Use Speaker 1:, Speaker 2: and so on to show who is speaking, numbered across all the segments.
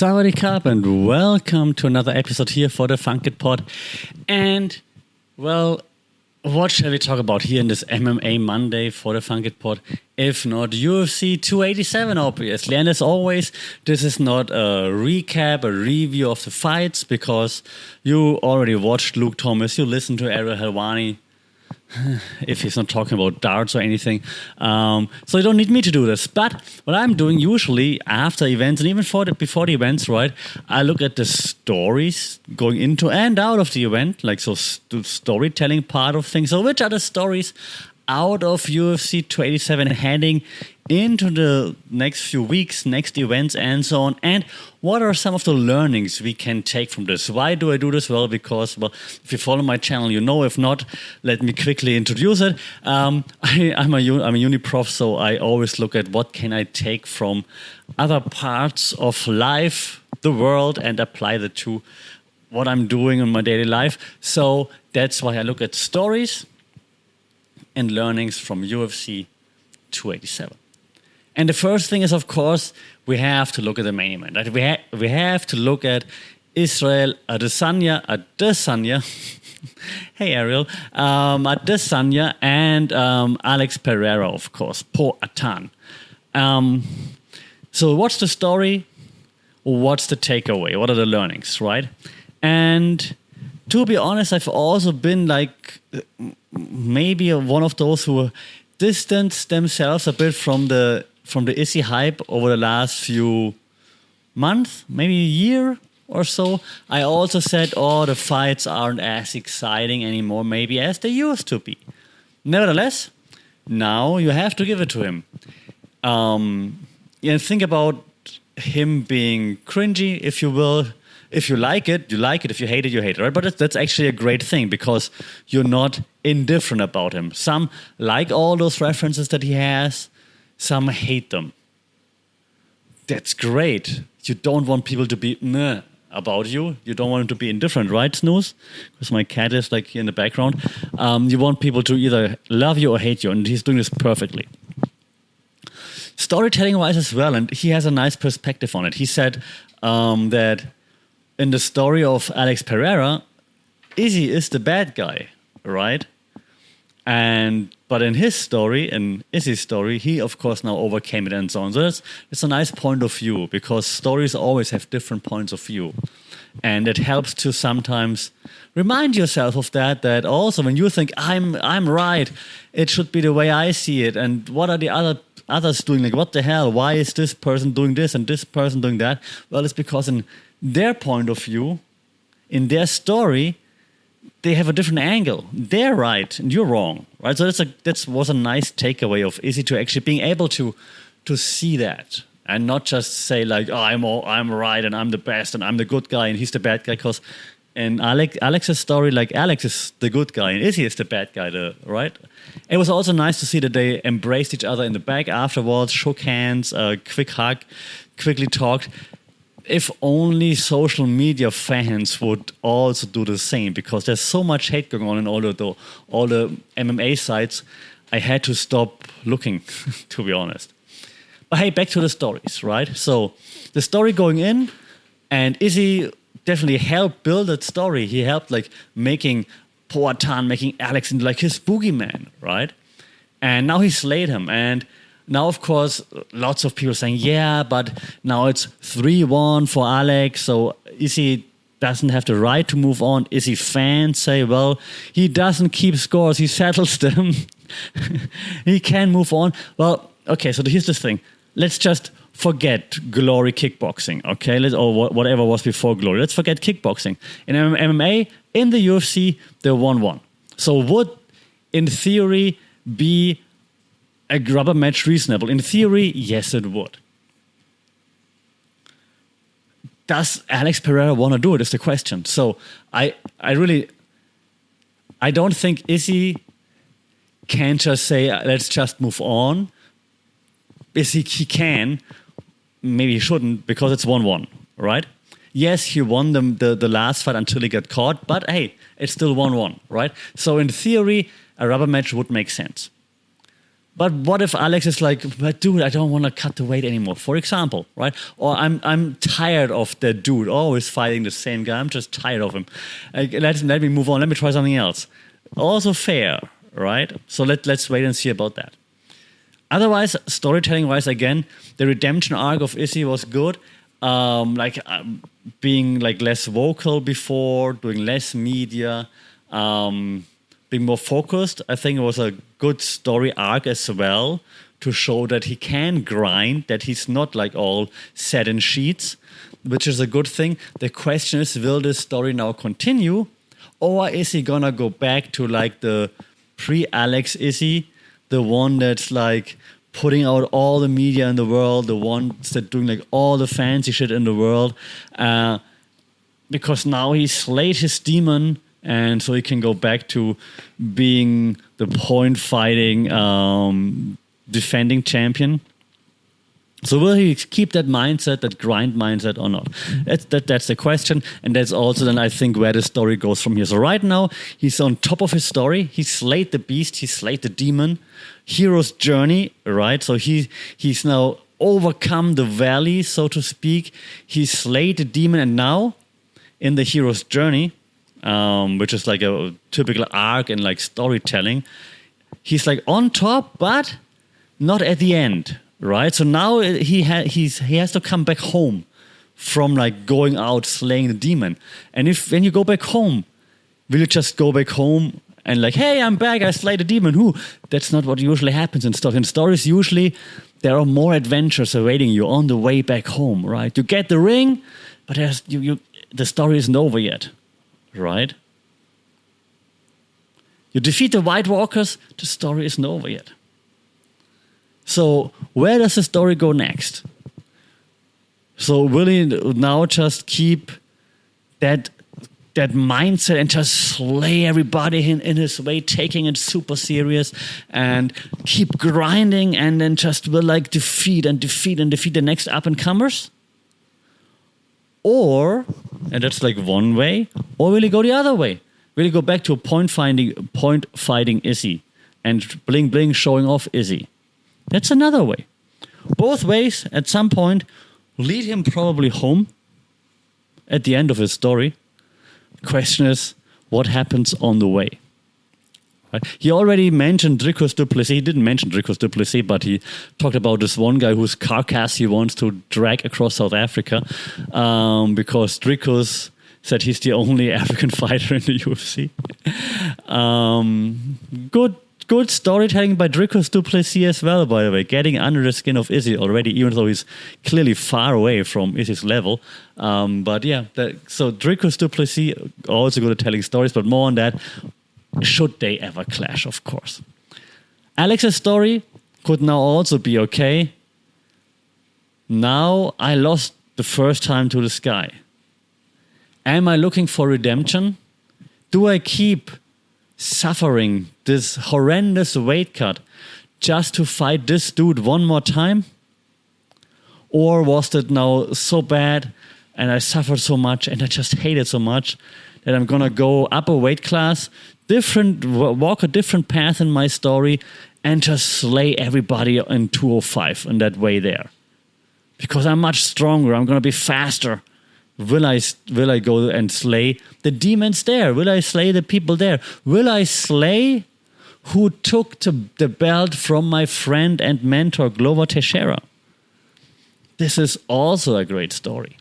Speaker 1: Sawadee Krap and welcome to another episode here for the Funkit Pod. And, well, what shall we talk about here in this MMA Monday for the Funkit Pod? If not UFC 287, obviously. And as always, this is not a recap, a review of the fights, because you already watched Luke Thomas, you listened to Ariel Helwani, if he's not talking about darts or anything. So you don't need me to do this. But what I'm doing usually after events and even before the events, right, I look at the stories going into and out of the event, like so the storytelling part of things. So which are the stories out of UFC 287 heading into the next few weeks, next events, and so on? And what are some of the learnings we can take from this? Why do I do this? Well, because, if you follow my channel, you know. If not, let me quickly introduce it. I'm a uni prof, so I always look at what can I take from other parts of life, the world, and apply that to what I'm doing in my daily life. So that's why I look at stories and learnings from UFC 287. And the first thing is, of course, we have to look at the main event. Right? We have to look at Israel Adesanya, hey Ariel, Adesanya and Alex Pereira, of course, Po Atan. So what's the story? What's the takeaway? What are the learnings, right? And to be honest, I've also been like maybe one of those who distanced themselves a bit from the Izzy hype over the last few months, maybe a year or so. I also said, the fights aren't as exciting anymore, maybe as they used to be. Nevertheless, now you have to give it to him. Think about him being cringy, if you will. If you like it, you like it. If you hate it, you hate it, right? But that's actually a great thing because you're not indifferent about him. Some like all those references that he has. Some hate them. That's great. You don't want people to be meh about you. You don't want them to be indifferent, right, Snooze? Because my cat is like here in the background. You want people to either love you or hate you, and he's doing this perfectly. Storytelling-wise as well, and he has a nice perspective on it. He said that in the story of Alex Pereira, Izzy is the bad guy, right? But in his story, in Izzy's story, he of course now overcame it and so on. So it's a nice point of view because stories always have different points of view. And it helps to sometimes remind yourself of that also when you think, I'm right, it should be the way I see it. And what are the others doing? Like, what the hell? Why is this person doing this and this person doing that? Well, it's because in their point of view, in their story, they have a different angle. They're right and you're wrong, right? So that was a nice takeaway of Izzy to actually being able to see that and not just say like, I'm right and I'm the best and I'm the good guy and he's the bad guy. Because in Alex's story, like Alex is the good guy and Izzy is the bad guy, right? It was also nice to see that they embraced each other in the back afterwards, shook hands, quick hug, quickly talked. If only social media fans would also do the same, because there's so much hate going on in all the MMA sites, I had to stop looking, to be honest. But hey, back to the stories, right? So the story going in, and Izzy definitely helped build that story. He helped like making Po Atan, making Alex into like his boogeyman, right? And now he slayed him, and now, of course, lots of people saying, yeah, but now it's 3-1 for Alex, so Izzy doesn't have the right to move on. Izzy fans say, well, he doesn't keep scores, he settles them. He can move on. Well, okay, so here's the thing. Let's just forget Glory kickboxing, okay? Or whatever was before Glory. Let's forget kickboxing. In MMA, in the UFC, they're 1-1. So would, in theory, be a rubber match reasonable? In theory, yes, it would. Does Alex Pereira want to do it is the question. So I don't think Izzy can just say, let's just move on. Izzy, he can. Maybe he shouldn't because it's 1-1, right? Yes, he won the last fight until he got caught, but hey, it's still 1-1, right? So in theory, a rubber match would make sense. But what if Alex is like, but dude, I don't want to cut the weight anymore, for example, right? Or I'm tired of that dude always fighting the same guy. I'm just tired of him. Let me move on. Let me try something else. Also fair, right? So let's wait and see about that. Otherwise, storytelling-wise, again, the redemption arc of Izzy was good. Being like less vocal before, doing less media, being more focused. I think it was a good story arc as well to show that he can grind, that he's not like all set in sheets, which is a good thing. The question is, will this story now continue, or is he gonna go back to like the pre-Alex Izzy, the one that's like putting out all the media in the world, the ones that doing like all the fancy shit in the world, because now he slayed his demon, and so he can go back to being the point fighting, defending champion. So will he keep that mindset, that grind mindset, or not? That's the question, and that's also then I think where the story goes from here. So right now he's on top of his story. He slayed the beast. He slayed the demon. Hero's journey, right? So he's now overcome the valley, so to speak. He slayed the demon, and now in the hero's journey, which is like a typical arc in like storytelling, he's like on top, but not at the end, right? So now he has to come back home from like going out slaying the demon. And when you go back home, will you just go back home and like, hey, I'm back, I slayed the demon? That's not what usually happens in stories. In stories, usually there are more adventures awaiting you on the way back home, right? You get the ring, but the story isn't over yet, right? You defeat the White Walkers, the story isn't over yet. So where does the story go next? So will he now just keep that mindset and just slay everybody in his way, taking it super serious and keep grinding, and then just will like defeat the next up-and-comers? Or, and that's like one way, or will he go the other way? Will he go back to a point fighting Izzy and bling bling showing off Izzy? That's another way. Both ways, at some point, lead him probably home at the end of his story. The question is, what happens on the way? Right? He already mentioned Dricus du Plessis. He didn't mention Dricus du Plessis, but he talked about this one guy whose carcass he wants to drag across South Africa because Dricus said he's the only African fighter in the UFC. Good storytelling by Dricus du Plessis as well, by the way, getting under the skin of Izzy already, even though he's clearly far away from Izzy's level. But yeah, so Dricus du Plessis also good at telling stories, but more on that, should they ever clash, of course. Alex's story could now also be okay. Now I lost the first time to this guy. Am I looking for redemption? Do I keep suffering this horrendous weight cut just to fight this dude one more time? Or was it now so bad and I suffered so much and I just hate it so much that I'm gonna go up a weight class, walk a different path in my story, and just slay everybody in 205 in that way there? Because I'm much stronger, I'm gonna be faster. Will I go and slay the demons there? Will I slay the people there? Will I slay who took the belt from my friend and mentor Glover Teixeira? This is also a great story.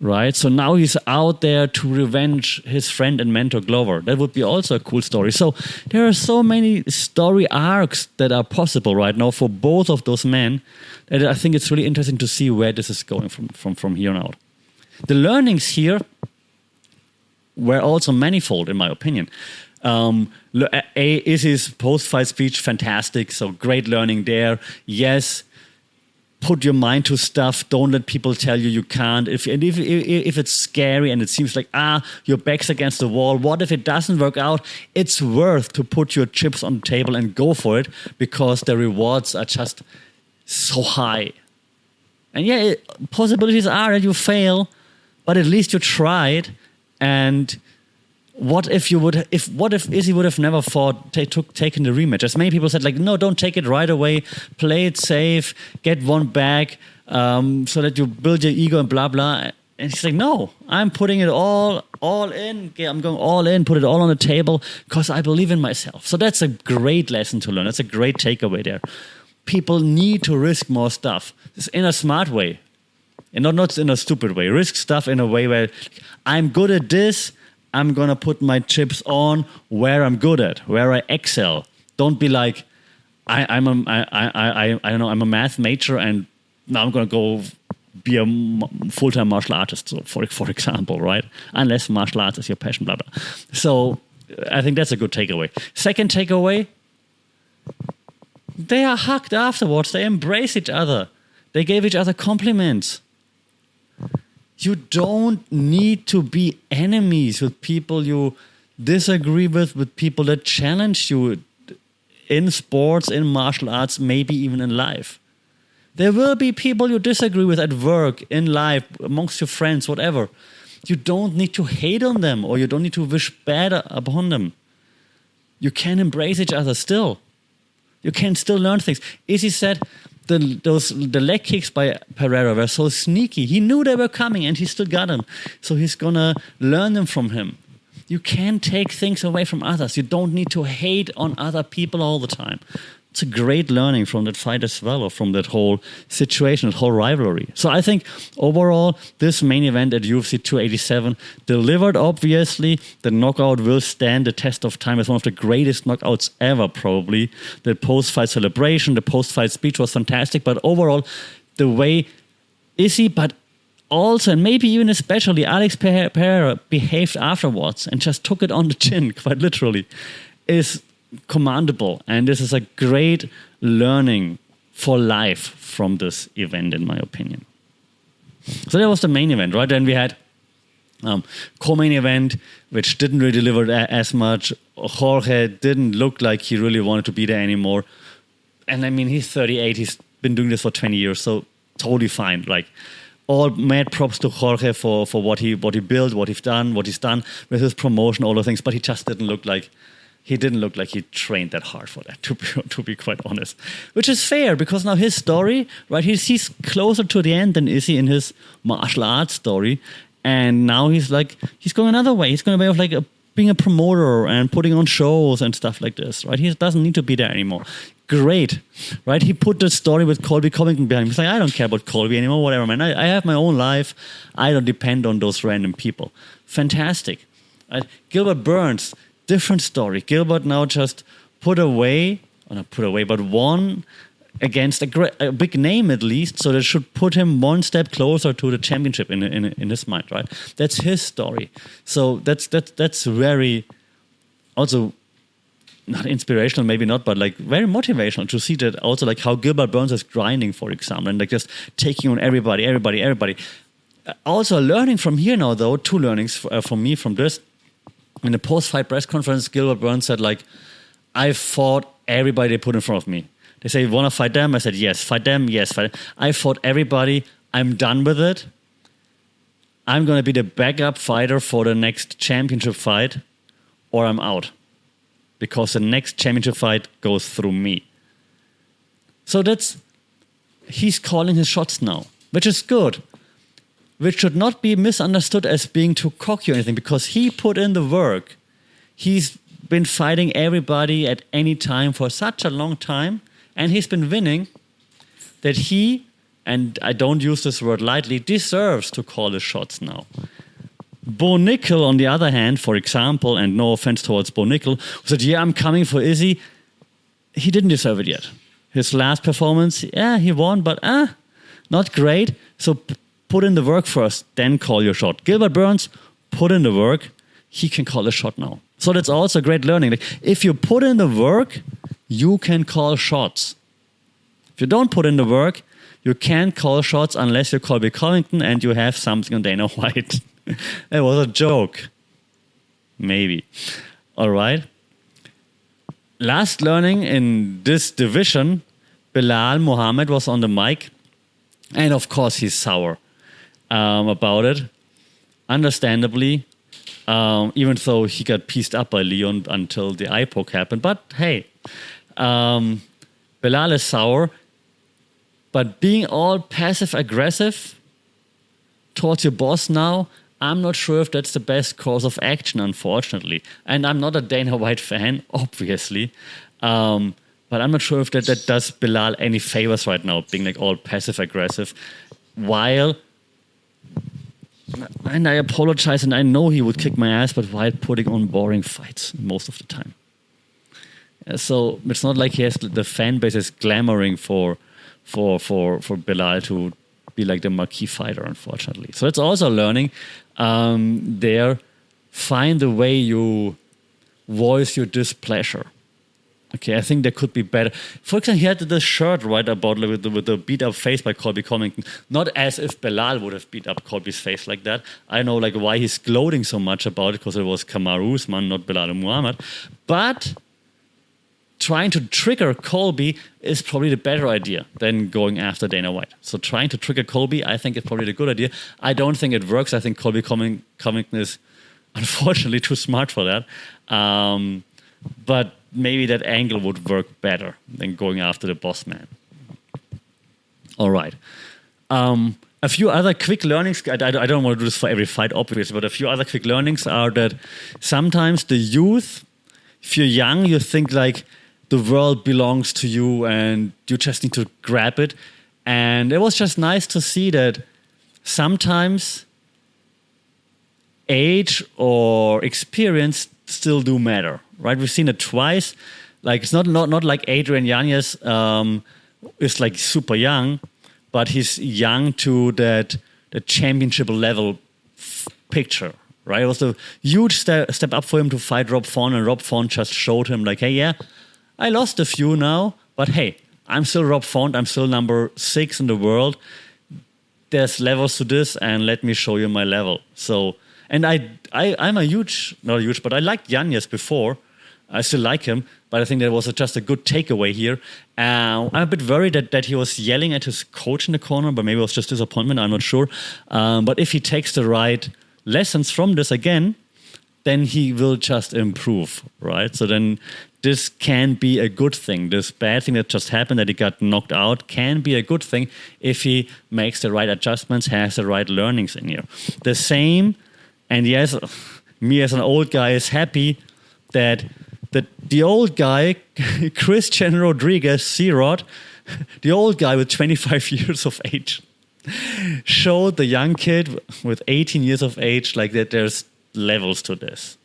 Speaker 1: Right? So now he's out there to revenge his friend and mentor Glover. That would be also a cool story. So there are so many story arcs that are possible right now for both of those men that I think it's really interesting to see where this is going from here on out. The learnings here were also manifold, in my opinion. Is his post-fight speech fantastic? So great learning there. Yes. Put your mind to stuff. Don't let people tell you can't. If it's scary and it seems like, your back's against the wall, what if it doesn't work out? It's worth to put your chips on the table and go for it because the rewards are just so high. And yeah, possibilities are that you fail, but at least you tried. And What if Izzy would have never taken the rematch? As many people said, like, no, don't take it right away. Play it safe, get one back, so that you build your ego and blah blah. And he's like, no, I'm putting it all in. I'm going all in, put it all on the table because I believe in myself. So that's a great lesson to learn. That's a great takeaway there. People need to risk more stuff. It's in a smart way, and not in a stupid way. Risk stuff in a way where I'm good at this. I'm gonna put my chips on where I'm good at, where I excel. Don't be like, I'm a math major and now I'm gonna go be a full-time martial artist, so for example, right? Unless martial arts is your passion, blah, blah. So I think that's a good takeaway. Second takeaway, they are hugged afterwards. They embrace each other. They gave each other compliments. You don't need to be enemies with people you disagree with people that challenge you in sports, in martial arts, maybe even in life. There will be people you disagree with at work, in life, amongst your friends, whatever. You don't need to hate on them or you don't need to wish bad upon them. You can embrace each other still. You can still learn things. Izzy said the leg kicks by Pereira were so sneaky. He knew they were coming and he still got them. So he's going to learn them from him. You can't take things away from others. You don't need to hate on other people all the time. It's a great learning from that fight as well, or from that whole situation, that whole rivalry. So I think overall, this main event at UFC 287 delivered, obviously. The knockout will stand the test of time as one of the greatest knockouts ever, probably. The post-fight celebration, the post-fight speech was fantastic. But overall, the way Izzy, but also, and maybe even especially, Alex Pereira behaved afterwards and just took it on the chin, quite literally, is commendable. And this is a great learning for life from this event, in my opinion. So that was the main event, right? Then we had co-main event, which didn't really deliver as much. Jorge didn't look like he really wanted to be there anymore. And I mean, he's 38. He's been doing this for 20 years, so totally fine. Like, all mad props to Jorge for what he built, what he's done with his promotion, all the things. But he just didn't look like he trained that hard for that, to be quite honest. Which is fair, because now his story, right, he's closer to the end than Izzy in his martial arts story. And now he's going another way. He's going a way of like being a promoter and putting on shows and stuff like this, right? He doesn't need to be there anymore. Great, right? He put the story with Colby Covington behind him. He's like, I don't care about Colby anymore, whatever, man. I have my own life. I don't depend on those random people. Fantastic. Gilbert Burns, different story. Gilbert now just won against a big name at least, so that should put him one step closer to the championship in his mind, right? That's his story. So that's very also not inspirational, maybe not, but like very motivational to see that also, like how Gilbert Burns is grinding, for example, and like just taking on everybody. Also learning from here now, though, two learnings from me from this. In the post-fight press conference, Gilbert Burns said, like, I fought everybody they put in front of me. They say, you want to fight them? I said, yes. Fight them? Yes. Fight them. I fought everybody. I'm done with it. I'm going to be the backup fighter for the next championship fight, or I'm out. Because the next championship fight goes through me. So he's calling his shots now, which is good. Which should not be misunderstood as being too cocky or anything, because he put in the work. He's been fighting everybody at any time for such a long time, and he's been winning, that he, and I don't use this word lightly, deserves to call his shots now. Bo Nickel, on the other hand, for example, and no offense towards Bo Nickel, who said, yeah, I'm coming for Izzy, he didn't deserve it yet. His last performance, yeah, he won, but not great. So put in the work first, then call your shot. Gilbert Burns, put in the work. He can call a shot now. So that's also great learning. Like, if you put in the work, you can call shots. If you don't put in the work, you can't call shots unless you call Colby Covington and you have something on Dana White. It was a joke. Maybe. All right. Last learning in this division, Belal Muhammad was on the mic. And of course, he's sour about it. Understandably. even though he got pieced up by Leon until the eye poke happened. But hey, Belal is sour. But being all passive-aggressive towards your boss now, I'm not sure if that's the best course of action, unfortunately. And I'm not a Dana White fan, obviously. But I'm not sure if that does Belal any favors right now, being like all passive-aggressive. While, and I apologize, and I know he would kick my ass, but while putting on boring fights most of the time. So it's not like he has the fan base is clamoring for Belal to be like the marquee fighter, unfortunately. So it's also learning there. Find the way you voice your displeasure. Okay, I think there could be better. For example, he had this shirt right about with the beat up face by Colby Covington. Not as if Belal would have beat up Colby's face like that. I know like why he's gloating so much about it, because it was Kamaru Usman, not Belal and Muhammad. But trying to trigger Colby is probably the better idea than going after Dana White. So trying to trigger Colby, I think, is probably the good idea. I don't think it works. I think Colby Covington is unfortunately too smart for that. But maybe that angle would work better than going after the boss man. All right. A few other quick learnings. I don't want to do this for every fight, obviously, but a few other quick learnings are that sometimes the youth, if you're young, you think like the world belongs to you and you just need to grab it. And it was just nice to see that sometimes age or experience still do matter, right? We've seen it twice. Like it's not like Adrian Yanez is like super young, but he's young to the championship level picture, right? It was a huge step up for him to fight Rob Font, and Rob Font just showed him like, hey, yeah, I lost a few now, but hey, I'm still Rob Font. I'm still number 6 in the world. There's levels to this, and let me show you my level. So, and I'm not huge, but I liked Yanez before. I still like him, but I think that was just a good takeaway here. I'm a bit worried that he was yelling at his coach in the corner, but maybe it was just disappointment. I'm not sure. But if he takes the right lessons from this again, then he will just improve, right? So then this can be a good thing. This bad thing that just happened, that he got knocked out, can be a good thing if he makes the right adjustments, has the right learnings in here. The same, and yes, me as an old guy is happy that the old guy, Christian Rodriguez, C-Rod, the old guy with 25 years of age, showed the young kid with 18 years of age like that there's levels to this.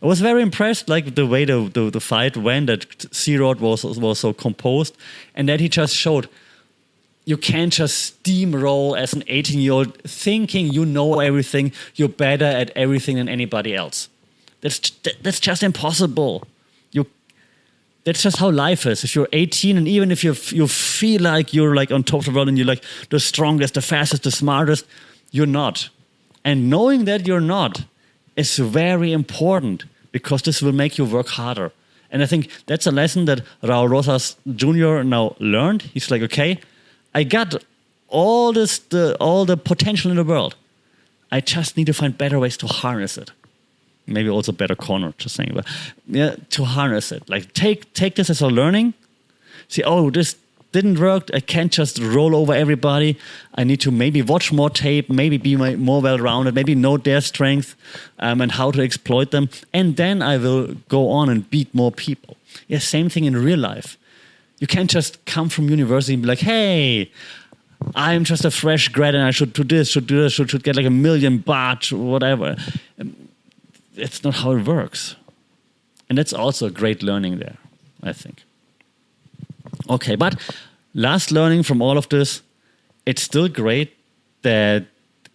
Speaker 1: I was very impressed, like the way the fight went, that C-Rod was so composed, and that he just showed you can't just steamroll as an 18-year-old thinking you know everything, you're better at everything than anybody else. That's just impossible. That's just how life is. If you're 18, and even if you feel like you're like on top of the world and you're like the strongest, the fastest, the smartest, you're not. And knowing that you're not is very important, because this will make you work harder. And I think that's a lesson that Raul Rosas Jr. now learned. He's like, okay, I got all the potential in the world. I just need to find better ways to harness it. Maybe also better corner, just saying, but yeah, to harness it. Like take this as a learning. See, oh, this didn't work. I can't just roll over everybody. I need to maybe watch more tape, maybe be more well-rounded, maybe know their strength and how to exploit them. And then I will go on and beat more people. Yeah, same thing in real life. You can't just come from university and be like, hey, I'm just a fresh grad and I should do this, should get like $1 million baht, whatever. It's not how it works. And that's also a great learning there, I think. Okay, but last learning from all of this, it's still great that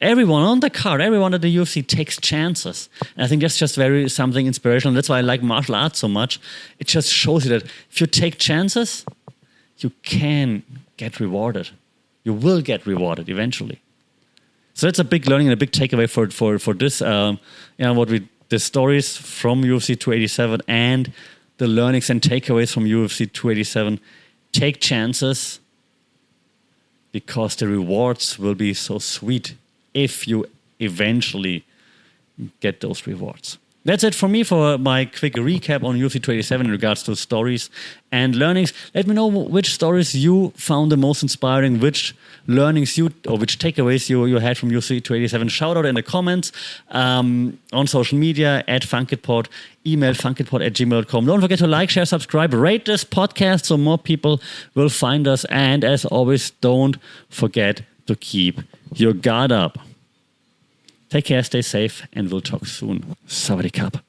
Speaker 1: everyone on the card, everyone at the UFC takes chances. And I think that's just very something inspirational. That's why I like martial arts so much. It just shows you that if you take chances, you can get rewarded. You will get rewarded eventually. So that's a big learning and a big takeaway for this. The stories from UFC 287 and the learnings and takeaways from UFC 287. Take chances, because the rewards will be so sweet if you eventually get those rewards. That's it for me for my quick recap on UFC 287 in regards to stories and learnings. Let me know which stories you found the most inspiring, which learnings or which takeaways you had from UFC 287. Shout out in the comments, on social media, @funkitpod, email funkitpod@gmail.com. Don't forget to like, share, subscribe, rate this podcast so more people will find us. And as always, don't forget to keep your guard up. Take care, stay safe, and we'll talk soon. Sawadee Cup.